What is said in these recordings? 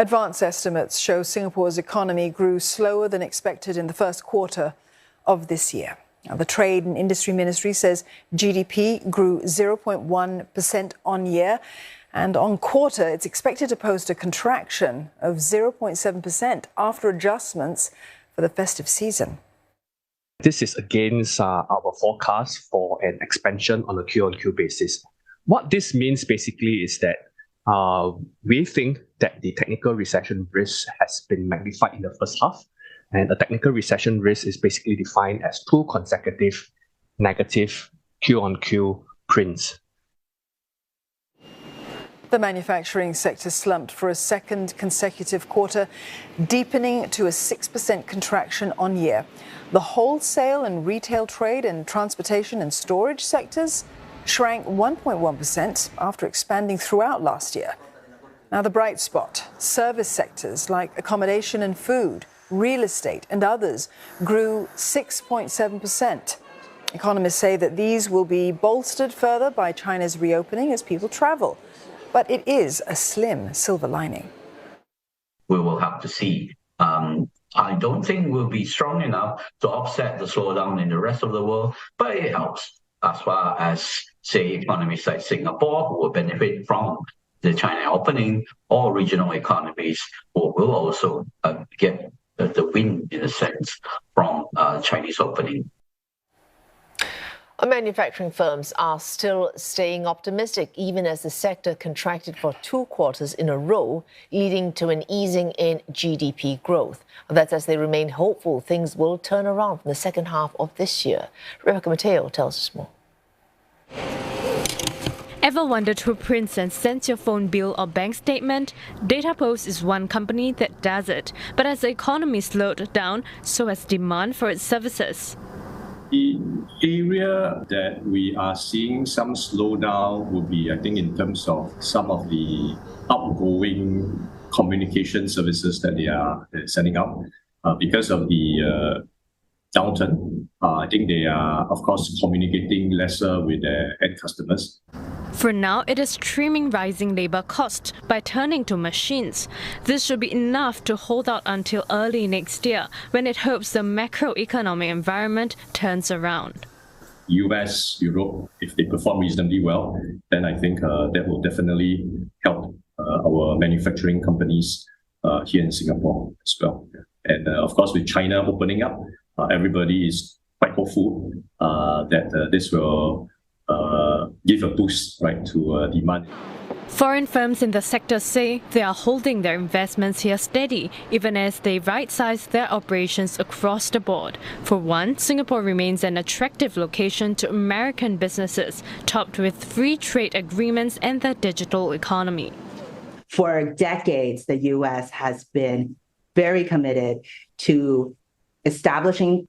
Advance estimates show Singapore's economy grew slower than expected in the first quarter of this year. Now, the Trade and Industry Ministry says GDP grew 0.1% on year, and on quarter it's expected to post a contraction of 0.7% after adjustments for the festive season. This is against our forecast for an expansion on a Q-on-Q basis. What this means basically is that we think that the technical recession risk has been magnified in the first half, and a technical recession risk is basically defined as 2 consecutive negative Q-on-Q prints. The manufacturing sector slumped for a second consecutive quarter, deepening to a 6% contraction on year. The wholesale and retail trade and transportation and storage sectors shrank 1.1% after expanding throughout last year. Now, the bright spot, service sectors like accommodation and food, real estate and others grew 6.7%. Economists say that these will be bolstered further by China's reopening as people travel. But it is a slim silver lining. We will have to see. I don't think we'll be strong enough to offset the slowdown in the rest of the world, but it helps as far as, say, economies like Singapore, who will benefit from the China opening, or regional economies who will also get the win, in a sense, from Chinese opening. Manufacturing firms are still staying optimistic, even as the sector contracted for 2 quarters in a row, leading to an easing in GDP growth. That's as they remain hopeful things will turn around from the second half of this year. Rebecca Mateo tells us more. Ever wondered who prints and sends your phone bill or bank statement? DataPost is one company that does it. But as the economy slowed down, so has demand for its services. The area that we are seeing some slowdown would be, I think, in terms of some of the outgoing communication services that they are setting up. Because of the downturn, I think they are, of course, communicating lesser with their end customers. For now, it is trimming rising labour costs by turning to machines. This should be enough to hold out until early next year, when it hopes the macroeconomic environment turns around. US, Europe, if they perform reasonably well, then I think that will definitely help our manufacturing companies here in Singapore as well. And of course, with China opening up, everybody is quite hopeful that this will give a boost, right, to demand. Foreign firms in the sector say they are holding their investments here steady, even as they right-size their operations across the board. For one, Singapore remains an attractive location to American businesses, topped with free trade agreements and the digital economy. For decades, the U.S. has been very committed to establishing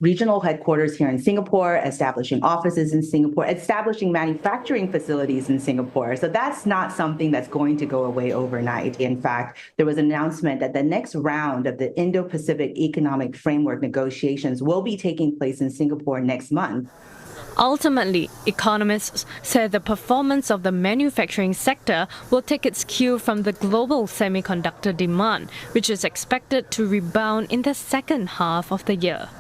regional headquarters here in Singapore, establishing offices in Singapore, establishing manufacturing facilities in Singapore. So that's not something that's going to go away overnight. In fact, there was an announcement that the next round of the Indo-Pacific Economic Framework negotiations will be taking place in Singapore next month. Ultimately, economists say the performance of the manufacturing sector will take its cue from the global semiconductor demand, which is expected to rebound in the second half of the year.